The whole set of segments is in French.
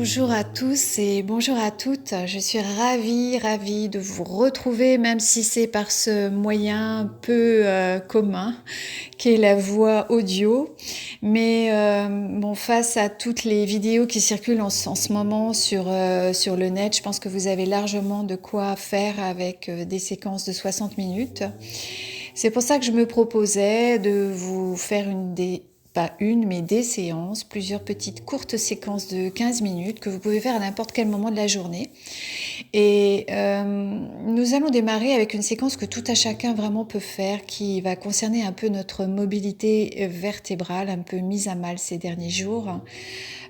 Bonjour à tous et bonjour à toutes. Je suis ravie de vous retrouver, même si c'est par ce moyen peu commun qu'est la voix audio. Mais bon, face à toutes les vidéos qui circulent en ce moment sur le net, je pense que vous avez largement de quoi faire avec des séquences de 60 minutes. C'est pour ça que je me proposais de vous faire pas une, mais des séances, plusieurs petites courtes séquences de 15 minutes que vous pouvez faire à n'importe quel moment de la journée. Et nous allons démarrer avec une séquence que tout à chacun vraiment peut faire, qui va concerner un peu notre mobilité vertébrale, un peu mise à mal ces derniers jours,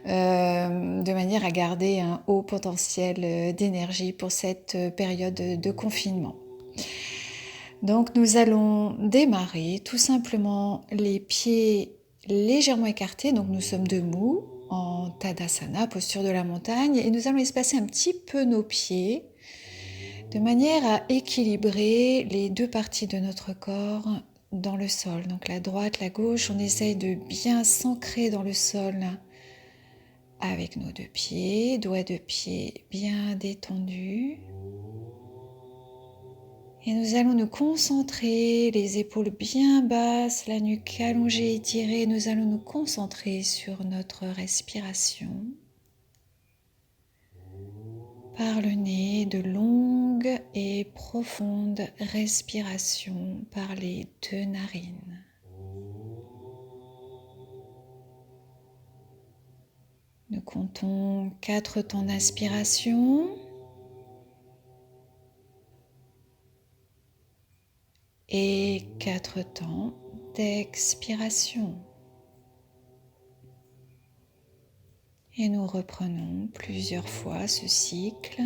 de manière à garder un haut potentiel d'énergie pour cette période de confinement. Donc nous allons démarrer tout simplement les pieds légèrement écartés, donc nous sommes debout en Tadasana, posture de la montagne, et nous allons espacer un petit peu nos pieds de manière à équilibrer les deux parties de notre corps dans le sol. Donc la droite, la gauche, on essaye de bien s'ancrer dans le sol avec nos deux pieds, doigts de pied bien détendus. Et nous allons nous concentrer, les épaules bien basses, la nuque allongée, étirée. Nous allons nous concentrer sur notre respiration. Par le nez, de longues et profondes respirations par les deux narines. Nous comptons 4 temps d'inspiration. Et 4 temps d'expiration. Et nous reprenons plusieurs fois ce cycle.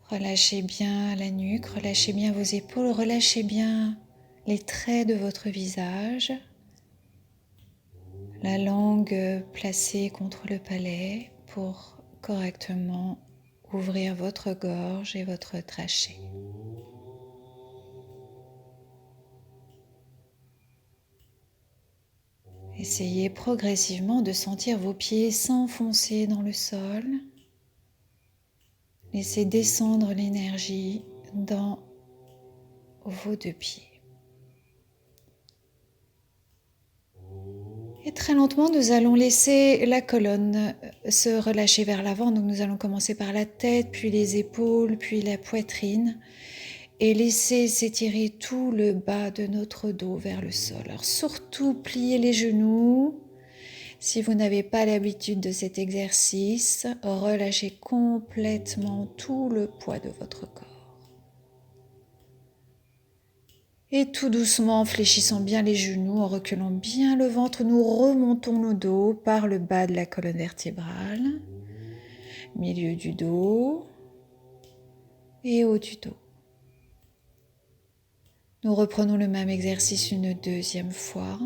Relâchez bien la nuque, relâchez bien vos épaules, relâchez bien les traits de votre visage. La langue placée contre le palais pour correctement ouvrir votre gorge et votre trachée. Essayez progressivement de sentir vos pieds s'enfoncer dans le sol. Laissez descendre l'énergie dans vos deux pieds. Et très lentement, nous allons laisser la colonne se relâcher vers l'avant. Donc nous allons commencer par la tête, puis les épaules, puis la poitrine. Et laisser s'étirer tout le bas de notre dos vers le sol. Alors surtout, pliez les genoux. Si vous n'avez pas l'habitude de cet exercice, relâchez complètement tout le poids de votre corps. Et tout doucement, en fléchissant bien les genoux, en reculant bien le ventre, nous remontons nos dos par le bas de la colonne vertébrale, milieu du dos et haut du dos. Nous reprenons le même exercice une deuxième fois.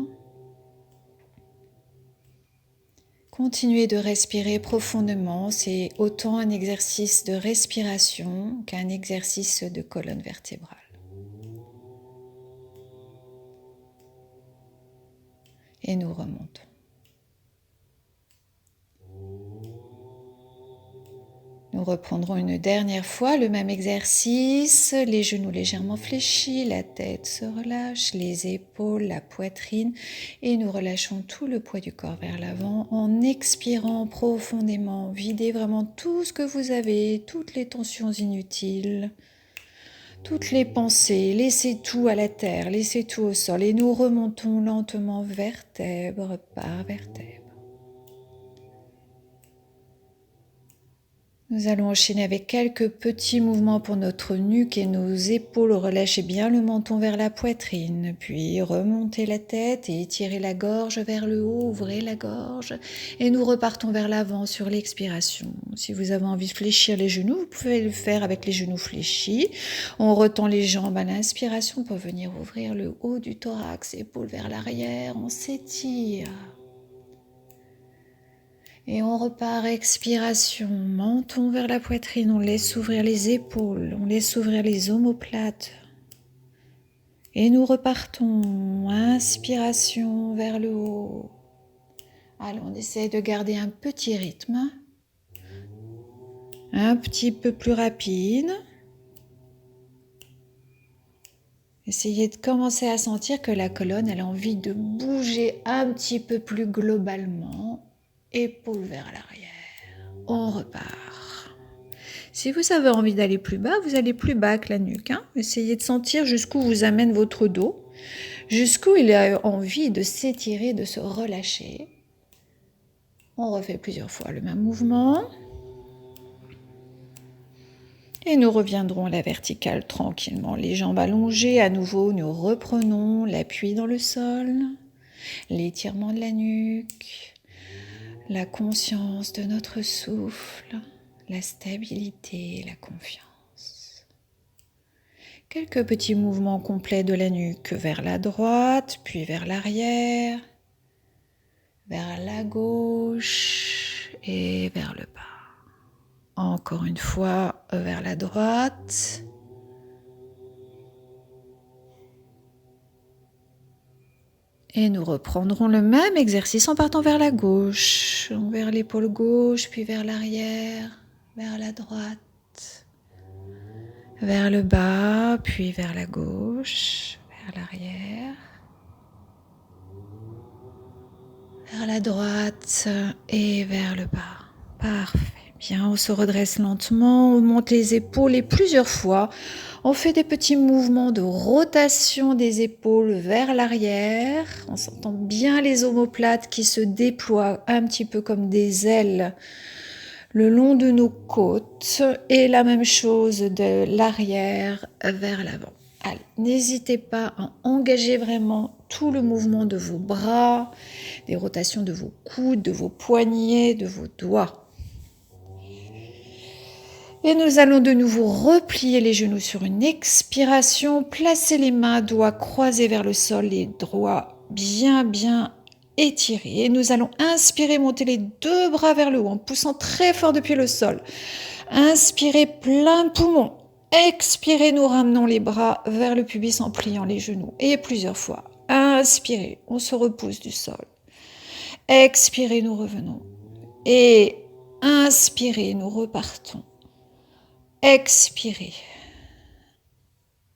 Continuez de respirer profondément, c'est autant un exercice de respiration qu'un exercice de colonne vertébrale. Et nous remontons. Nous reprendrons une dernière fois le même exercice, les genoux légèrement fléchis, la tête se relâche, les épaules, la poitrine et nous relâchons tout le poids du corps vers l'avant en expirant profondément. Videz vraiment tout ce que vous avez, toutes les tensions inutiles, toutes les pensées, laissez tout à la terre, laissez tout au sol et nous remontons lentement vertèbre par vertèbre. Nous allons enchaîner avec quelques petits mouvements pour notre nuque et nos épaules. Relâchez bien le menton vers la poitrine, puis remontez la tête et étirez la gorge vers le haut, ouvrez la gorge et nous repartons vers l'avant sur l'expiration. Si vous avez envie de fléchir les genoux, vous pouvez le faire avec les genoux fléchis. On retend les jambes à l'inspiration pour venir ouvrir le haut du thorax, épaules vers l'arrière, on s'étire. Et on repart, expiration, menton vers la poitrine, on laisse ouvrir les épaules, on laisse ouvrir les omoplates. Et nous repartons, inspiration vers le haut, Allez, on essaie de garder un petit rythme. Un petit peu plus rapide. Essayez de commencer à sentir que la colonne, elle a envie de bouger un petit peu plus globalement. Épaules vers l'arrière. On repart. Si vous avez envie d'aller plus bas, vous allez plus bas que la nuque. Essayez de sentir jusqu'où vous amène votre dos. Jusqu'où il a envie de s'étirer, de se relâcher. On refait plusieurs fois le même mouvement. Et nous reviendrons à la verticale tranquillement, les jambes allongées. À nouveau, nous reprenons l'appui dans le sol, l'étirement de la nuque, la conscience de notre souffle, la stabilité, la confiance. Quelques petits mouvements complets de la nuque vers la droite, puis vers l'arrière, vers la gauche et vers le bas. Encore une fois, vers la droite. Et nous reprendrons le même exercice en partant vers la gauche, vers l'épaule gauche, puis vers l'arrière, vers la droite, vers le bas, puis vers la gauche, vers l'arrière, vers la droite et vers le bas. Parfait. Bien, on se redresse lentement, on monte les épaules et plusieurs fois, on fait des petits mouvements de rotation des épaules vers l'arrière. On sentant bien les omoplates qui se déploient un petit peu comme des ailes le long de nos côtes. Et la même chose de l'arrière vers l'avant. Allez, n'hésitez pas à engager vraiment tout le mouvement de vos bras, des rotations de vos coudes, de vos poignets, de vos doigts. Et nous allons de nouveau replier les genoux sur une expiration, placer les mains, doigts croisés vers le sol, les doigts bien étirés. Et nous allons inspirer, monter les deux bras vers le haut en poussant très fort depuis le sol. Inspirez plein poumon. Expirez, nous ramenons les bras vers le pubis en pliant les genoux. Et plusieurs fois. Inspirez, on se repousse du sol. Expirez, nous revenons. Et inspirez, nous repartons. Expirez.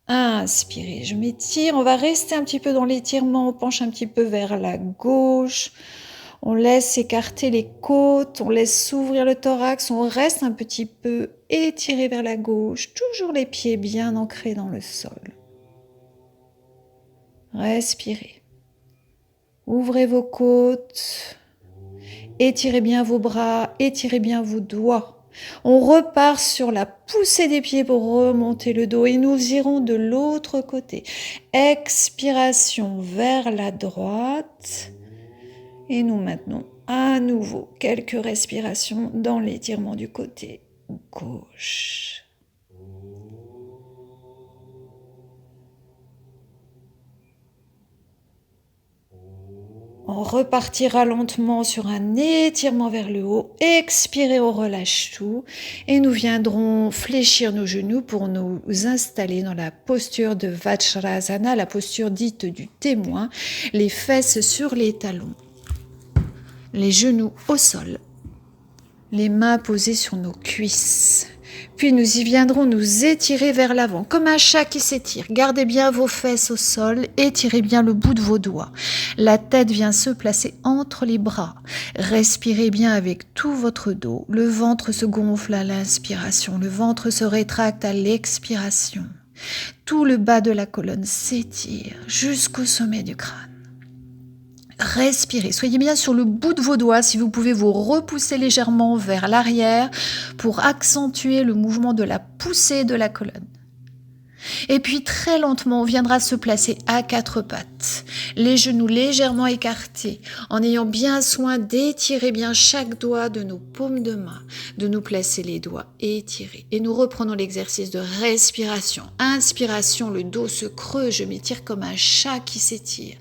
Inspirez. Je m'étire. On va rester un petit peu dans l'étirement. On penche un petit peu vers la gauche. On laisse écarter les côtes. On laisse s'ouvrir le thorax. On reste un petit peu étiré vers la gauche. Toujours les pieds bien ancrés dans le sol. Respirez. Ouvrez vos côtes. Étirez bien vos bras. Étirez bien vos doigts. On repart sur la poussée des pieds pour remonter le dos et nous irons de l'autre côté. Expiration vers la droite et nous maintenons à nouveau quelques respirations dans l'étirement du côté gauche. On repartira lentement sur un étirement vers le haut. Expirez, on relâche tout. Et nous viendrons fléchir nos genoux pour nous installer dans la posture de Vajrasana, la posture dite du témoin. Les fesses sur les talons. Les genoux au sol. Les mains posées sur nos cuisses. Puis nous y viendrons nous étirer vers l'avant, comme un chat qui s'étire. Gardez bien vos fesses au sol, étirez bien le bout de vos doigts. La tête vient se placer entre les bras. Respirez bien avec tout votre dos. Le ventre se gonfle à l'inspiration, le ventre se rétracte à l'expiration. Tout le bas de la colonne s'étire jusqu'au sommet du crâne. Respirez, soyez bien sur le bout de vos doigts, si vous pouvez vous repousser légèrement vers l'arrière pour accentuer le mouvement de la poussée de la colonne. Et puis très lentement, on viendra se placer à quatre pattes, les genoux légèrement écartés, en ayant bien soin d'étirer bien chaque doigt de nos paumes de main, de nous placer les doigts étirés. Et nous reprenons l'exercice de respiration. Inspiration, le dos se creuse, je m'étire comme un chat qui s'étire.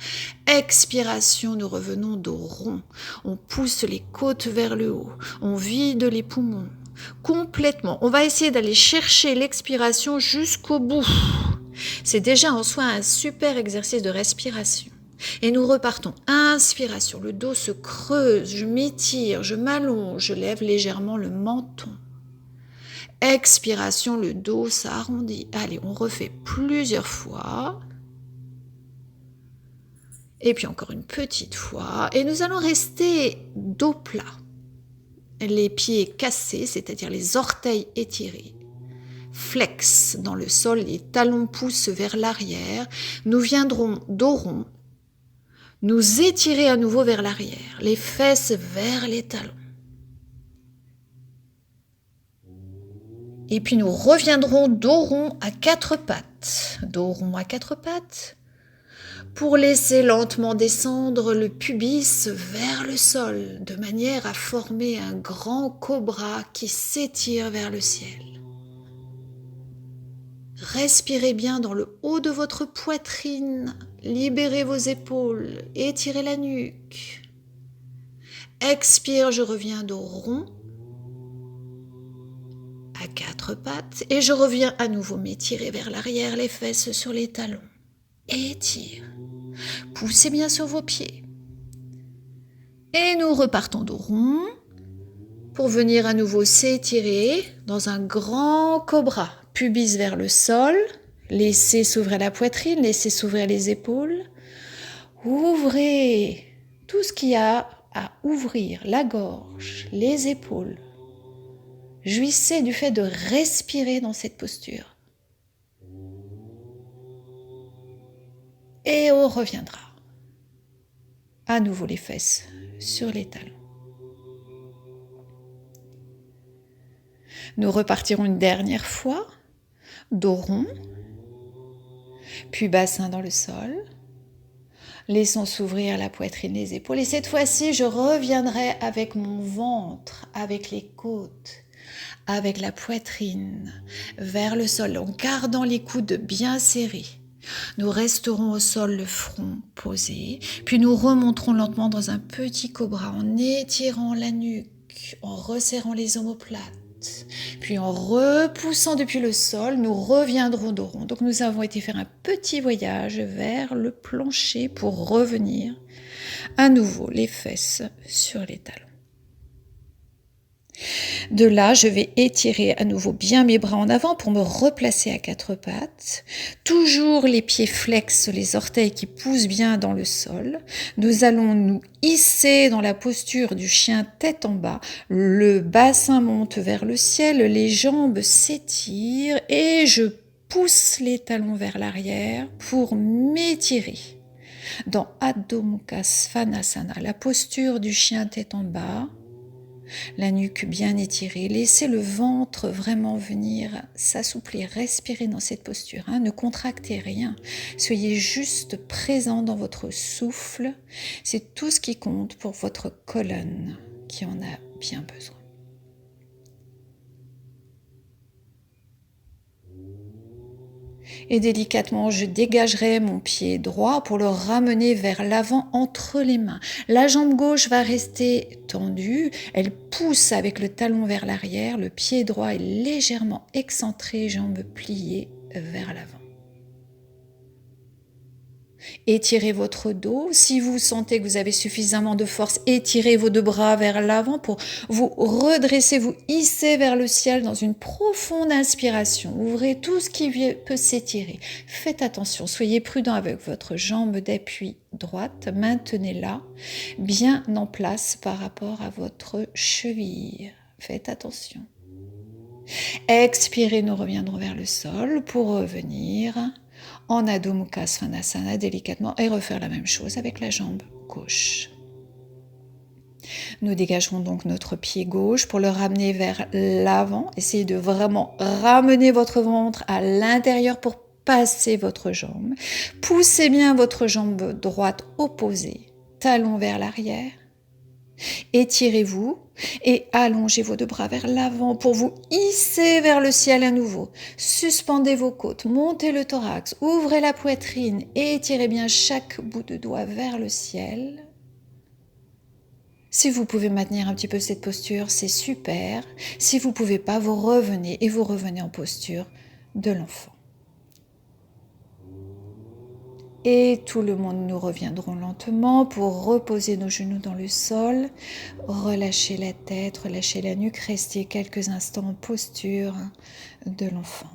Expiration, nous revenons dos rond. On pousse les côtes vers le haut, on vide les poumons. Complètement. On va essayer d'aller chercher l'expiration jusqu'au bout. C'est déjà en soi un super exercice de respiration. Et nous repartons. Inspiration, le dos se creuse, je m'étire, je m'allonge, je lève légèrement le menton. Expiration, le dos s'arrondit. Allez, on refait plusieurs fois. Et puis encore une petite fois. Et nous allons rester dos plat. Les pieds cassés, c'est-à-dire les orteils étirés. Flex dans le sol, les talons poussent vers l'arrière. Nous viendrons dos rond. Nous étirer à nouveau vers l'arrière, les fesses vers les talons. Et puis nous reviendrons dos rond à quatre pattes. Dos rond à quatre pattes. Pour laisser lentement descendre le pubis vers le sol, de manière à former un grand cobra qui s'étire vers le ciel. Respirez bien dans le haut de votre poitrine, libérez vos épaules, étirez la nuque. Expire, je reviens dos rond, à quatre pattes, et je reviens à nouveau m'étirer vers l'arrière, les fesses sur les talons. Étire, poussez bien sur vos pieds. Et nous repartons dos rond, pour venir à nouveau s'étirer dans un grand cobra. Pubis vers le sol, laissez s'ouvrir la poitrine, laissez s'ouvrir les épaules. Ouvrez tout ce qu'il y a à ouvrir, la gorge, les épaules. Jouissez du fait de respirer dans cette posture. Et on reviendra. À nouveau les fesses sur les talons. Nous repartirons une dernière fois. Dos rond, puis bassin dans le sol. Laissons s'ouvrir la poitrine, les épaules. Et cette fois-ci, je reviendrai avec mon ventre, avec les côtes, avec la poitrine, vers le sol, en gardant les coudes bien serrés. Nous resterons au sol, le front posé, puis nous remonterons lentement dans un petit cobra en étirant la nuque, en resserrant les omoplates. Puis en repoussant depuis le sol, nous reviendrons dos rond. Donc nous avons été faire un petit voyage vers le plancher pour revenir à nouveau les fesses sur les talons. De là, je vais étirer à nouveau bien mes bras en avant pour me replacer à quatre pattes. Toujours les pieds flex, les orteils qui poussent bien dans le sol. Nous allons nous hisser dans la posture du chien tête en bas. Le bassin monte vers le ciel, les jambes s'étirent et je pousse les talons vers l'arrière pour m'étirer. Dans Adho Mukha Svanasana, la posture du chien tête en bas, la nuque bien étirée, laissez le ventre vraiment venir s'assouplir, respirez dans cette posture, ne contractez rien, soyez juste présent dans votre souffle, c'est tout ce qui compte pour votre colonne qui en a bien besoin. Et délicatement, je dégagerai mon pied droit pour le ramener vers l'avant entre les mains. La jambe gauche va rester tendue, elle pousse avec le talon vers l'arrière, le pied droit est légèrement excentré, jambes pliées vers l'avant. Étirez votre dos. Si vous sentez que vous avez suffisamment de force, étirez vos deux bras vers l'avant pour vous redresser, vous hisser vers le ciel dans une profonde inspiration. Ouvrez tout ce qui peut s'étirer. Faites attention, soyez prudent avec votre jambe d'appui droite. Maintenez-la bien en place par rapport à votre cheville. Faites attention. Expirez, nous reviendrons vers le sol pour revenir en Adho Mukha Svanasana délicatement et refaire la même chose avec la jambe gauche. Nous dégagerons donc notre pied gauche pour le ramener vers l'avant. Essayez de vraiment ramener votre ventre à l'intérieur pour passer votre jambe. Poussez bien votre jambe droite opposée, talon vers l'arrière. Étirez-vous et allongez vos deux bras vers l'avant pour vous hisser vers le ciel à nouveau. Suspendez vos côtes, montez le thorax, ouvrez la poitrine et étirez bien chaque bout de doigt vers le ciel. Si vous pouvez maintenir un petit peu cette posture, c'est super. Si vous ne pouvez pas, vous revenez en posture de l'enfant. Et tout le monde, nous reviendrons lentement pour reposer nos genoux dans le sol, relâcher la tête, relâcher la nuque, rester quelques instants en posture de l'enfant.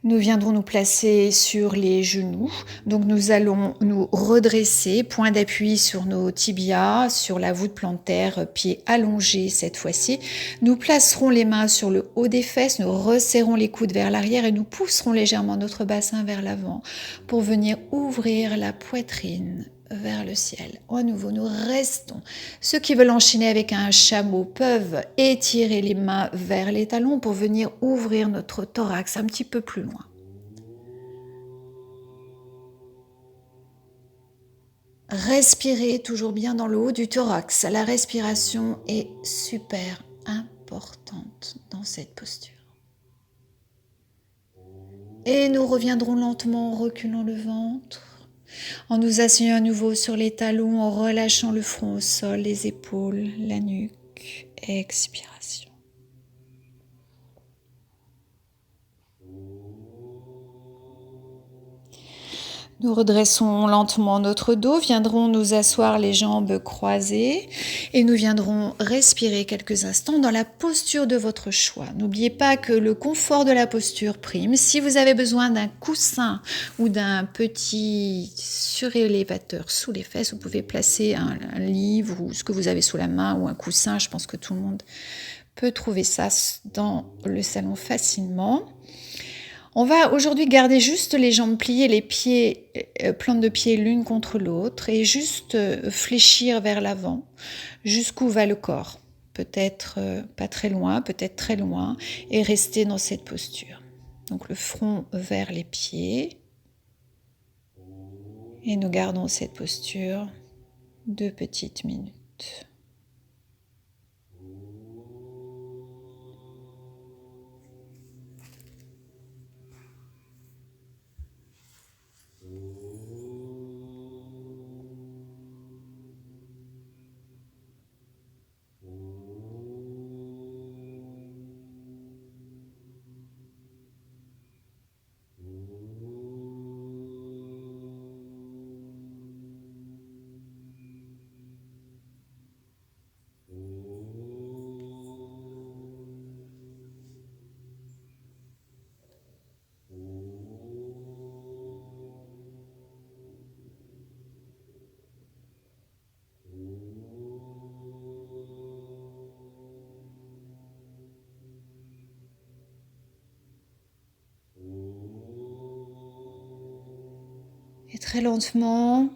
Nous viendrons nous placer sur les genoux, donc nous allons nous redresser, point d'appui sur nos tibias, sur la voûte plantaire, pieds allongés cette fois-ci. Nous placerons les mains sur le haut des fesses, nous resserrons les coudes vers l'arrière et nous pousserons légèrement notre bassin vers l'avant pour venir ouvrir la poitrine vers le ciel. À nouveau, nous restons. Ceux qui veulent enchaîner avec un chameau peuvent étirer les mains vers les talons pour venir ouvrir notre thorax un petit peu plus loin. Respirez toujours bien dans le haut du thorax. La respiration est super importante dans cette posture. Et nous reviendrons lentement en reculant le ventre, en nous asseyant à nouveau sur les talons, en relâchant le front au sol, les épaules, la nuque. Expiration. Nous redressons lentement notre dos, viendrons nous asseoir les jambes croisées et nous viendrons respirer quelques instants dans la posture de votre choix. N'oubliez pas que le confort de la posture prime. Si vous avez besoin d'un coussin ou d'un petit surélévateur sous les fesses, vous pouvez placer un livre ou ce que vous avez sous la main ou un coussin. Je pense que tout le monde peut trouver ça dans le salon facilement. On va aujourd'hui garder juste les jambes pliées, les pieds, plantes de pied l'une contre l'autre et juste fléchir vers l'avant jusqu'où va le corps. Peut-être pas très loin, peut-être très loin et rester dans cette posture. Donc le front vers les pieds et nous gardons cette posture 2 petites minutes. Et très lentement,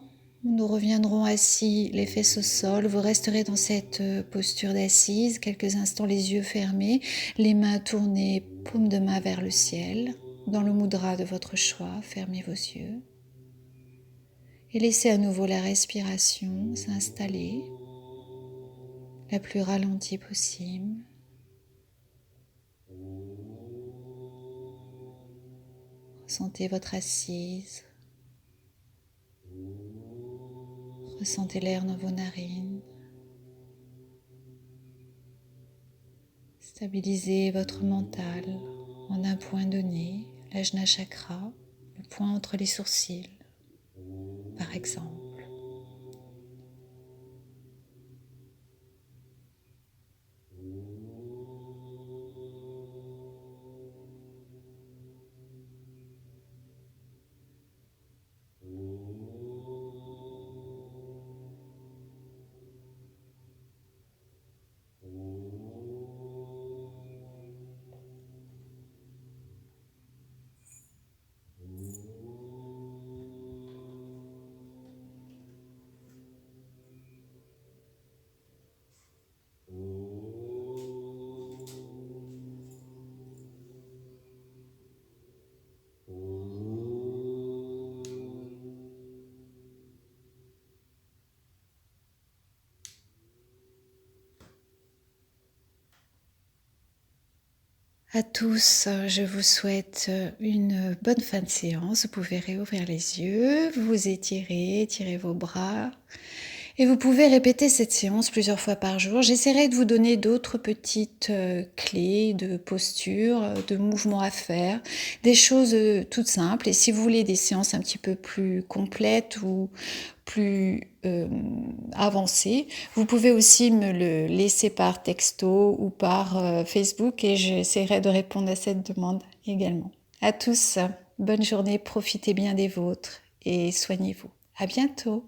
nous reviendrons assis, les fesses au sol. Vous resterez dans cette posture d'assise, quelques instants les yeux fermés, les mains tournées, paume de main vers le ciel. Dans le mudra de votre choix, fermez vos yeux. Et laissez à nouveau la respiration s'installer, la plus ralentie possible. Ressentez votre assise. Ressentez l'air dans vos narines. Stabilisez votre mental en un point donné, l'ajna chakra, le point entre les sourcils, par exemple. À tous, je vous souhaite une bonne fin de séance. Vous pouvez réouvrir les yeux, vous étirez, étirez vos bras Et vous pouvez répéter cette séance plusieurs fois par jour. J'essaierai de vous donner d'autres petites clés de posture, de mouvements à faire, des choses toutes simples. Et si vous voulez des séances un petit peu plus complètes ou plus avancées, vous pouvez aussi me le laisser par texto ou par Facebook et j'essaierai de répondre à cette demande également. À tous, bonne journée, profitez bien des vôtres et soignez-vous. À bientôt.